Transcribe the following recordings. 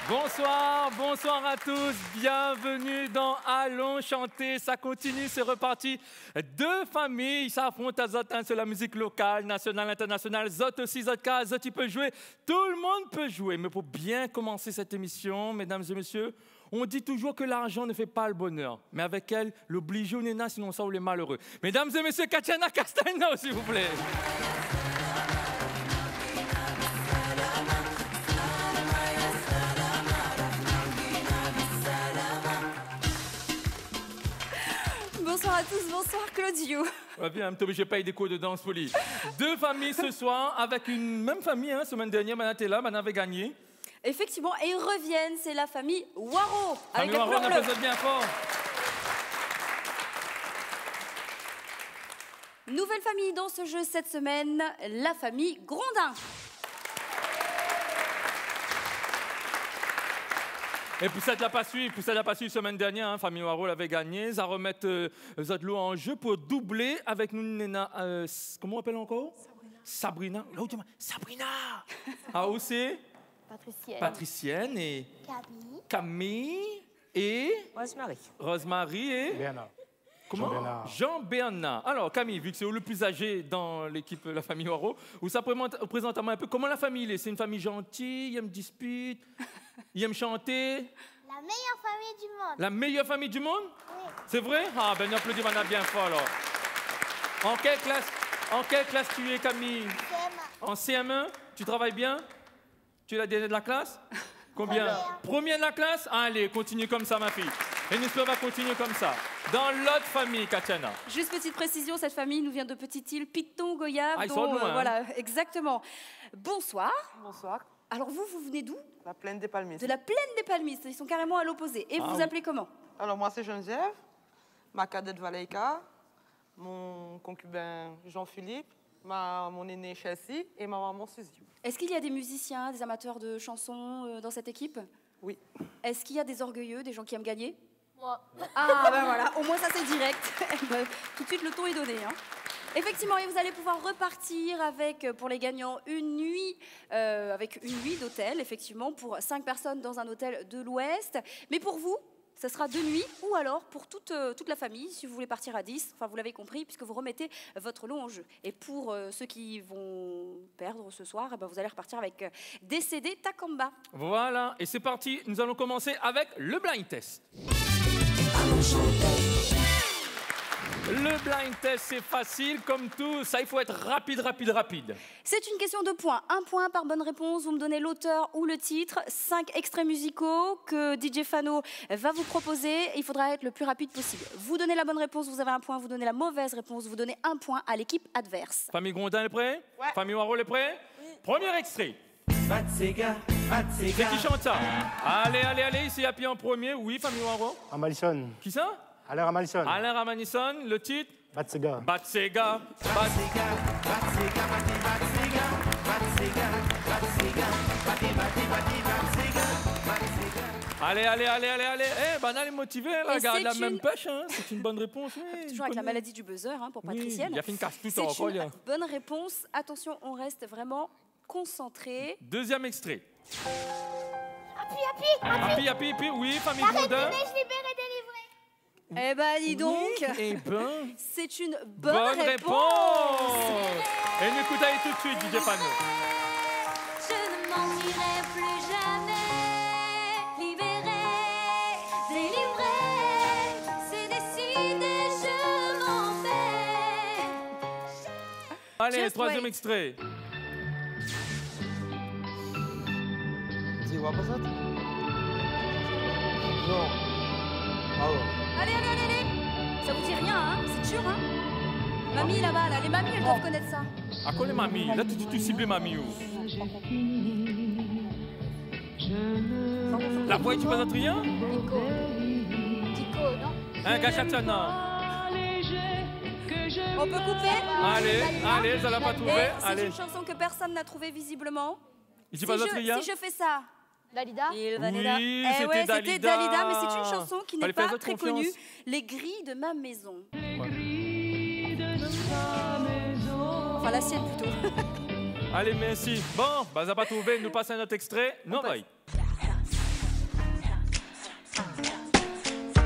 Bonsoir, bonsoir à tous, bienvenue dans Allons chanter, ça continue, c'est reparti. Deux familles s'affrontent à Zot, c'est la musique locale, nationale, internationale, Zot aussi, Zotka, Zot il peut jouer, tout le monde peut jouer. Mais pour bien commencer cette émission, mesdames et messieurs, on dit toujours que l'argent ne fait pas le bonheur, mais avec elle, l'obligé ou nena, sinon ça ou les malheureux. Mesdames et messieurs, Katiana Castagno, s'il vous plaît. Bonsoir à tous, bonsoir Claudio. Ouais, bien, j'ai pas eu des cours de danse folie. Deux familles ce soir, avec une même famille, hein, semaine dernière, Madame était là, Madame avait gagné. Effectivement, et ils reviennent, c'est la famille Waro. Avec Famille Waro, on applaudit bien fort. Nouvelle famille dans ce jeu cette semaine, la famille Grondin. Et pour ça, tu l'as pas suivi, semaine dernière, hein, famille Waro l'avait gagné. Ça remet Zotlo en jeu pour doubler avec nous, Nena. Comment on appelle encore? Sabrina. Sabrina. Ah, où c'est? Patricienne. Patricienne et Camille et Rosemary et Bernard. Comment? Jean-Bernard. Alors Camille, vu que c'est le plus âgé dans l'équipe la famille Waro, vous ça présente un peu comment la famille est. C'est une famille gentille, il aime dispute, il aime chanter. La meilleure famille du monde. La meilleure famille du monde? Oui. C'est vrai? Ah ben on applaudit Madame bien fort alors. En quelle classe tu es Camille? CM1. En CM1? Tu travailles bien? Tu es la dernière de la classe? Combien? Première de la classe? Allez, continue comme ça ma fille. Et nous va continuer comme ça. Dans l'autre famille, Katiana. Juste petite précision, cette famille nous vient de Petite-Île, Piton, Goyave. Ah, ils sont loin, voilà, exactement. Bonsoir. Bonsoir. Alors vous venez d'où? La plaine des Palmistes. De la plaine des Palmistes, ils sont carrément à l'opposé. Et vous vous appelez comment? Alors moi c'est Geneviève, ma cadette Valeika, mon concubin Jean-Philippe, mon aîné Chelsea et ma maman Suzy. Est-ce qu'il y a des musiciens, des amateurs de chansons dans cette équipe? Oui. Est-ce qu'il y a des orgueilleux, des gens qui aiment gagner? Moi. Ah ben voilà, au moins ça c'est direct. Tout de suite le ton est donné. Hein. Effectivement, et vous allez pouvoir repartir avec, pour les gagnants, une nuit d'hôtel, effectivement, pour 5 personnes dans un hôtel de l'Ouest. Mais pour vous, ce sera 2 nuits, ou alors pour toute la famille, si vous voulez partir à 10, enfin vous l'avez compris, puisque vous remettez votre lot en jeu. Et pour ceux qui vont perdre ce soir, eh ben, vous allez repartir avec des CD Takamba. Voilà, et c'est parti, nous allons commencer avec le blind test. Le blind test, c'est facile comme tout, ça il faut être rapide. C'est une question de points. 1 point par bonne réponse, vous me donnez l'auteur ou le titre. 5 extraits musicaux que DJ Fano va vous proposer. Il faudra être le plus rapide possible. Vous donnez la bonne réponse, vous avez 1 point. Vous donnez la mauvaise réponse, vous donnez 1 point à l'équipe adverse. Famille Grondin est prêt? Ouais. Famille Waro est prêt? Oui. Premier extrait. C'est qui chante ça? Allez, c'est Happy en premier. Oui, Famille Waro. Amalison. Qui ça? Alain Amalison. Alain Ramanisson, le titre? Batsega. Batsega. Allez. Eh, Banal est motivé, la gars, la même pêche, hein. C'est une bonne réponse. Oui, toujours avec la maladie du buzzer hein, pour Patricienne. Il y a fait une casse tout c'est encore. une bonne réponse. Attention, on reste vraiment concentré. Deuxième extrait. Happy. Oui, Famille La Grondin. Reine des Neiges libérée et délivrée. Eh ben, dis donc. Oui, eh ben. C'est une bonne réponse. Et nous écoutons tout de suite, DJ Fano. Je ne mentirai plus jamais. Libérée, délivrée. C'est décidé, je m'en vais. Allez, Just troisième wait. extrait. Tu vois pas ça? Non. Ah ouais. Allez. Ça vous dit rien, hein? C'est sûr, hein? Mamie là-bas, là. Les mamies, elles doivent connaître ça. À quoi les mamies? Là, tu cibles mamie. La voix, tu passes rien? Kiko, non? Hein, Gachatana. On peut couper? Allez, ça l'a pas trouvé. Et c'est Allez. une chanson que personne n'a trouvée visiblement. Il dit pas rien? Si je fais ça. Dalida? Il va là. Oui, Eh c'était ouais, Dalida. c'était Dalida, mais c'est une chanson qui n'est Fallait faire pas votre très confiance. connue. Les grilles de ma maison. Enfin, la sienne plutôt. Allez, merci. Bon, bah, ça pas trouvé, nous passons un autre extrait. Non, passe. bye.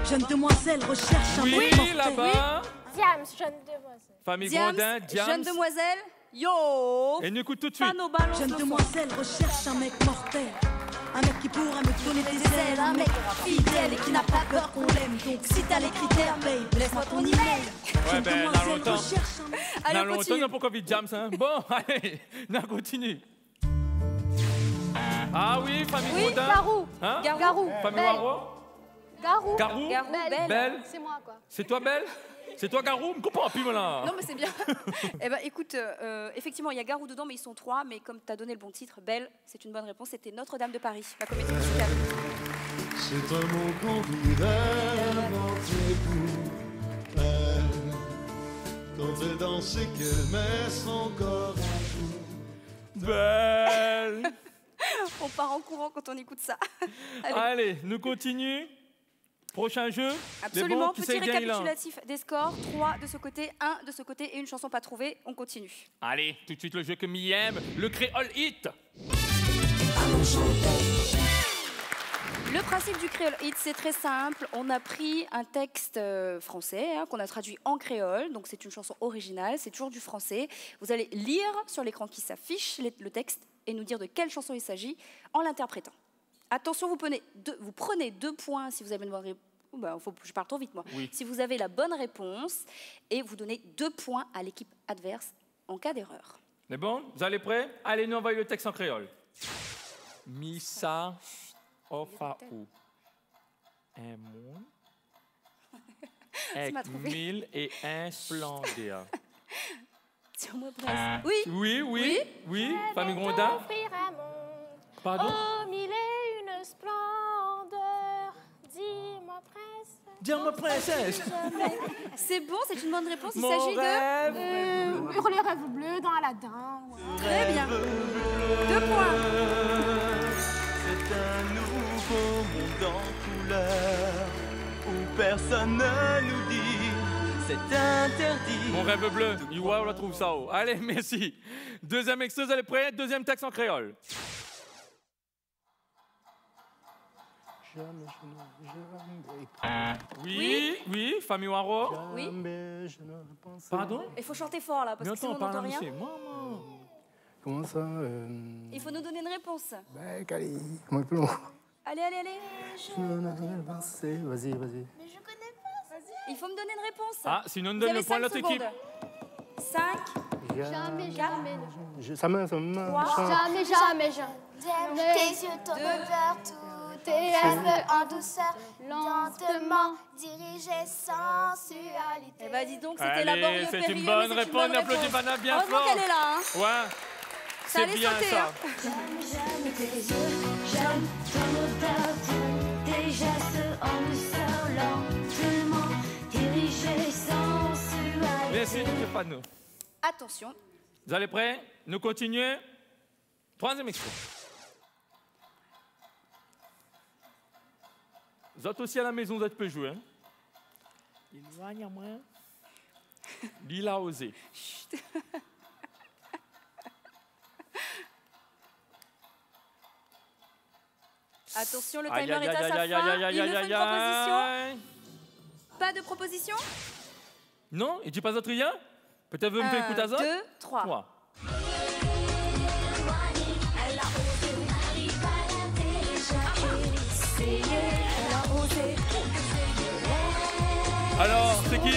Jeune demoiselle recherche un Oui, mec mortel. là-bas. Diams, jeune demoiselle. Famille Diams, Grondin, Diams. jeune demoiselle, yo. Et nous écoute tout de suite. Pas nos ballons. Jeune demoiselle recherche un mec mortel. Un mec qui pourra me donner des ailes. Un mec fidèle et qui n'a pas peur qu'on l'aime. Donc si t'as les critères, babe, laisse-moi ton email. Ouais, Jeune ben, dans demoiselle longtemps. recherche un mec. Allez, Dans on longtemps, continue. non, pourquoi vite James, hein? Bon, allez, on continue. Ah oui, famille Oui, Grondin. Garou. Hein? Garou. Famille Belle. Waro. Garou. Garou. Garou, belle. Belle. C'est moi, quoi. C'est toi, Belle? C'est toi, Garou? Me comprends plus, là. Non, mais c'est bien. Eh ben, écoute, effectivement, il y a Garou dedans, mais ils sont 3. Mais comme tu as donné le bon titre, Belle, c'est une bonne réponse. C'était Notre-Dame de Paris, la comédie musicale. C'est un mot qu'on voudrait inventer pour elle. Quand elle danse et qu'elle met son corps à jour. Belle. On part en courant quand on écoute ça. Allez. Allez, nous continuons. Prochain jeu. Absolument, Bon, qui petit c'est qui gagne, là? récapitulatif des scores. 3 de ce côté, 1 de ce côté et une chanson pas trouvée. On continue. Allez, tout de suite le jeu que m'y aime, le créole hit. Le principe du créole hit, c'est très simple. On a pris un texte français qu'on a traduit en créole. Donc c'est une chanson originale, c'est toujours du français. Vous allez lire sur l'écran qui s'affiche le texte et nous dire de quelle chanson il s'agit en l'interprétant. Attention, vous prenez 2 points si vous avez une bonne réponse. Je parle trop vite, moi. Oui. Si vous avez la bonne réponse, et vous donnez 2 points à l'équipe adverse en cas d'erreur. C'est bon? Vous allez prêts? Allez, nous envoyons le texte en créole. Missa ofaou. Un monde. Avec m'a trouvé. 1001 splendeurs. Tiens-moi presque. Oui, Oui, famille Grondin. T'offrirai mon Pardon? oh, mille et une splendeur. Dis-moi presque. Dis-moi, princesse. c'est bon, c'est une bonne réponse. Il Mon s'agit de... rêve. Hurler rêve bleu dans Aladdin. Ouais. Très bien. 2 points. C'est un nouveau monde en couleur où personne ne nous dit c'est interdit. Mon rêve bleu. Iwa, on la trouve ça haut. Allez, merci. Deuxième extrait, vous allez prêts? Deuxième texte en créole. Oui, famille Waro. Oui. Pardon? Il faut chanter fort là, parce Mais que sinon attends, on n'entend parle rien. monsieur. Maman. Comment ça Il faut nous donner une réponse. Ben, Cali, comment plus long Allez, allez, allez. Vas-y, vas-y. Il faut me donner une réponse. Ah, sinon on Vous donne avez le point à 5 l'autre équipe. secondes. 5, Jamais, jamais. Ça main, chante. Jamais, jamais, jamais. Tes yeux tournent vers tout, tes cheveux en douceur, lentement dirigés sensualité. eh ben dis donc, c'était laborieux, Allez, c'est périlleux, une mais bonne c'est une réponse. bonne On applaudit réponse. Vanna bien Heureusement fort. qu'elle est là. Hein. Ouais, Ça c'est allait bien sauter, ça. hein. Jamais tes yeux, j'aime ton odeur, tes gestes en douceur, lentement dirigés sensualité. Merci, Stéphano. Attention, Vous allez prêts? Nous continuons. Troisième extrait. Vous êtes aussi à la maison, vous êtes peu jouer. Hein? Éloigne à moi. L'île a osé. attention, le Aïe, timer aïe, est à sa aïe, fin. aïe, aïe, Il me aïe, faut une aïe, proposition. aïe. Pas de proposition. Non, il dit pas autre rien? Peut-être vous me faites écouter 1, ça? 2, 3. 3. Alors, c'est qui?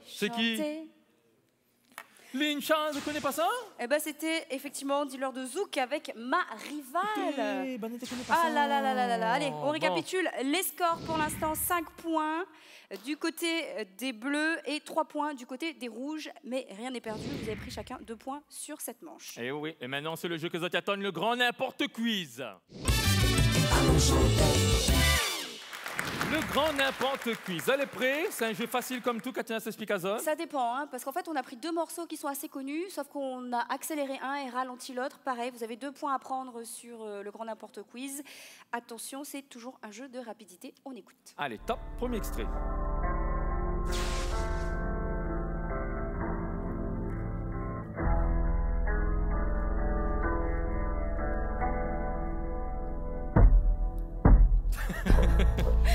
C'est qui? Lynn Charles, vous connaissez pas ça? Eh ben c'était effectivement Dealer de Zouk avec Ma Rivale. Eh ben, ne te connais pas Ah ça. là là là là là là. Allez, on Bon. récapitule les scores pour l'instant. 5 points du côté des bleus et 3 points du côté des rouges. Mais rien n'est perdu. Vous avez pris chacun 2 points sur cette manche. Et oui, et maintenant c'est le jeu que vous attendez, le grand n'importe quiz. Le grand n'importe quiz. Allez prêts? C'est un jeu facile comme tout, Katina s'explique à ça. Ça dépend, hein, parce qu'en fait, on a pris 2 morceaux qui sont assez connus, sauf qu'on a accéléré un et ralenti l'autre. Pareil, vous avez 2 points à prendre sur le grand n'importe quiz. Attention, c'est toujours un jeu de rapidité. On écoute. Allez, top, premier extrait.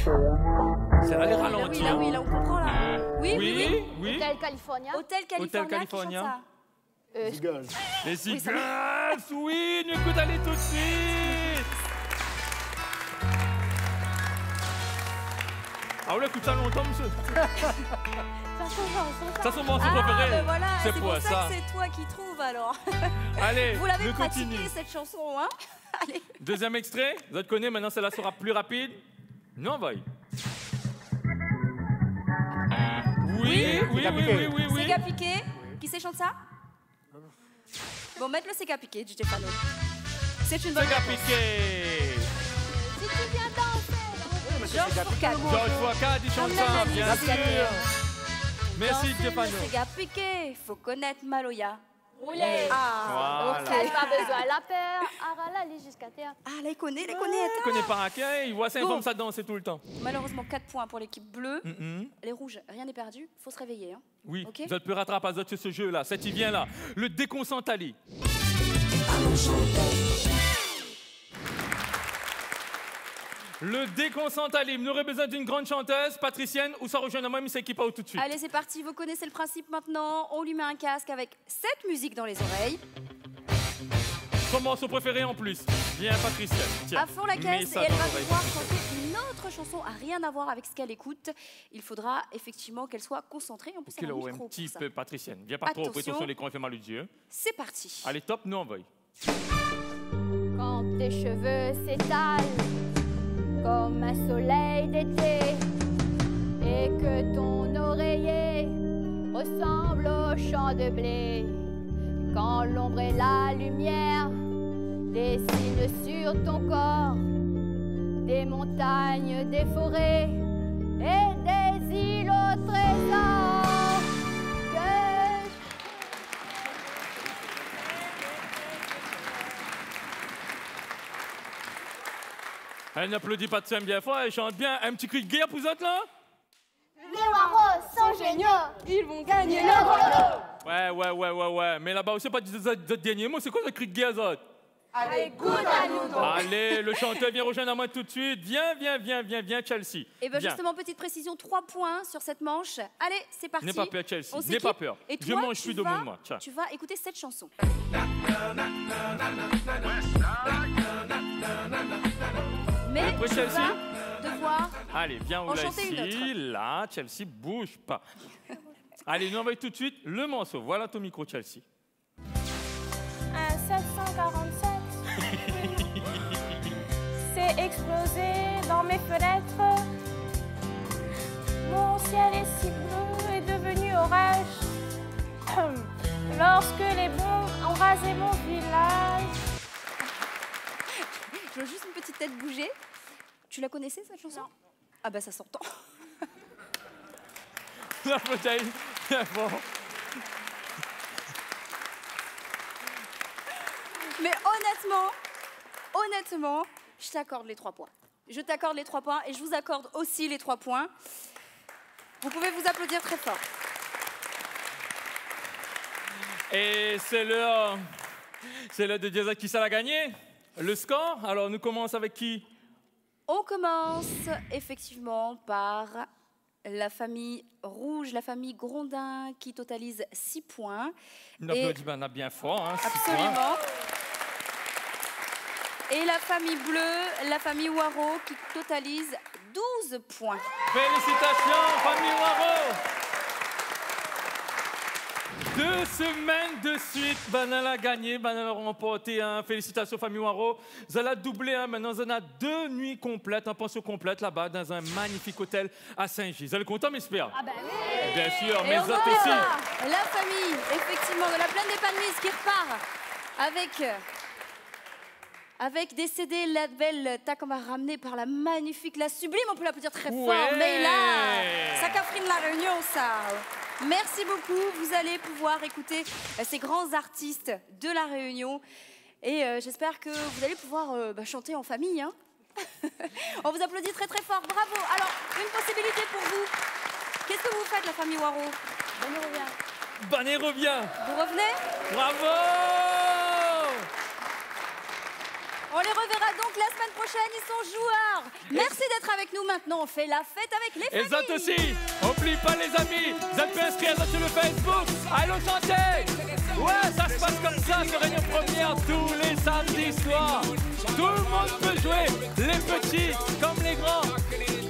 C'est là les ralentis. Là, oui, là, on comprend, là. Oui. Hôtel California. Hôtel California. California. Qui chante Les Eagles. Les Eagles, oui, nous écoute, allez tout de suite. Ah ouais, écoute ça longtemps, monsieur. Ça, son morceau préféré. Ben voilà, c'est pour pour ça ça. que c'est toi qui trouves, alors. Allez, Vous l'avez nous pratiqué, continue. cette chanson, hein? Allez. Deuxième extrait, vous êtes connaissez, maintenant celle-là sera plus rapide. Nous envoyons. Oui. Sega Piqué. Qui sait chante ça? Bon, mettre le Sega Piqué, DJ Fano. C'est une bonne Sega réponse. Piqué. Si tu viens danser. Georges Fourcade. Georges Fourcade, il chante ça, bien sûr. Merci, Danser Stéphano. le Sega Piqué, faut connaître Maloya. Rouler. Ah, Voilà. ok. Pas besoin la peur. Arala, jusqu'à terre. Ah, là, il connaît, Il connaît par un quai, il voit ça, il Bon. forme ça danser tout le temps. Malheureusement, 4 points pour l'équipe bleue. Mhm. Les rouges, rien n'est perdu. Faut se réveiller. Hein. Oui, Ok. vous êtes plus rattrapable sur ce jeu-là. Cet il vient là. Le déconcentrali. Le déconcentrali. Nous aurons besoin d'une grande chanteuse, patricienne, ou ça rejoint moi, mais c'est qui pas tout de suite. Allez, c'est parti. Vous connaissez le principe maintenant. On lui met un casque avec cette musique dans les oreilles. Son morceau préféré en plus. Viens, patricienne. Tiens, À fond la mets caisse ça et elle dans va l'oreille. pouvoir chanter une autre chanson à rien à voir avec ce qu'elle écoute. Il faudra effectivement qu'elle soit concentrée. En plus, elle a un Kilo, un micro petit pour ça. peu patricienne. Viens pas trop, Attention. prétention l'écran fait mal aux yeux. C'est parti. Allez, top, nous envoie. Quand tes cheveux s'étalent comme un soleil d'été et que ton oreiller ressemble au champ de blé. Quand l'ombre et la lumière dessinent sur ton corps des montagnes, des forêts et des îles au trésor. Que Elle n'applaudit pas de scène bien fort, elle chante bien. Un petit cri de guerre pour vous autres là? Les Waros sont géniaux, ils vont gagner le gros lot. Ouais. Mais là-bas aussi, pas de dernier mot. C'est quoi le cri de guerre, autres? Allez, goûte à nous donc. Allez, le chanteur vient rejoindre moi tout de suite. Viens, Chelsea. Et bien Viens. justement, petite précision, 3 points sur cette manche. Allez, c'est parti. N'aie pas peur, Chelsea. On N'aie s'équipe. pas peur. Et Je toi, mange tu plus de vas- monde, moi. Tiens. Tu vas écouter cette chanson. Mais Après, tu Chelsea. vas devoir... Allez, viens où En là, chanter une ici. Là, Chelsea, bouge pas. Allez, nous envoie tout de suite le morceau. Voilà ton micro, Chelsea. Un 747 s'est explosé dans mes fenêtres. Mon ciel est si bleu est devenu orage. Lorsque les bombes ont rasé mon village. Je veux juste une petite tête bouger. Tu la connaissais, cette chanson? Non. Ah bah ça s'entend. La bouteille, bien fort. Mais honnêtement, je t'accorde les 3 points. Je t'accorde les 3 points et je vous accorde aussi les 3 points. Vous pouvez vous applaudir très fort. Et c'est l'heure de dire à qui ça l'a gagné. Le score, alors nous commençons avec qui? On commence effectivement par la famille rouge, la famille Grondin, qui totalise 6 points. Une applaudissement bien fort. Hein, 6 points. Absolument. Et la famille bleue, la famille Waro, qui totalise 12 points. Félicitations, famille Waro. 2 semaines de suite, Banal a gagné, Banal a remporté. Félicitations, famille Waro. Vous allez doubler, maintenant, vous en avez 2 nuits complètes, en pension complète là-bas, dans un magnifique hôtel à Saint-Gilles. Vous allez content, m'espère? Ah ben oui. Bien sûr, Et mes on autres a aussi. la famille, effectivement, de la plaine des Palmises qui repart avec des CD label tac, on va ramener par la magnifique, la sublime, on peut l'applaudir très fort, Ouais. mais là, ça Catherine La Réunion, ça. Merci beaucoup, vous allez pouvoir écouter ces grands artistes de La Réunion et j'espère que vous allez pouvoir chanter en famille. Hein. On vous applaudit très très fort, bravo. Alors, une possibilité pour vous. Qu'est-ce que vous faites, la famille Waro? Bonne revient. Banet revient. Vous revenez? Bravo. On les reverra donc la semaine prochaine, ils sont joueurs. Merci d'être avec nous maintenant, on fait la fête avec les Et familles. ça aussi, n'oublie pas les amis, vous êtes pu inscrire sur le Facebook. Allons chanter. Ouais, ça se passe comme ça sur Réunion Première tous les samedis soirs. Tout le monde peut jouer, les petits comme les grands.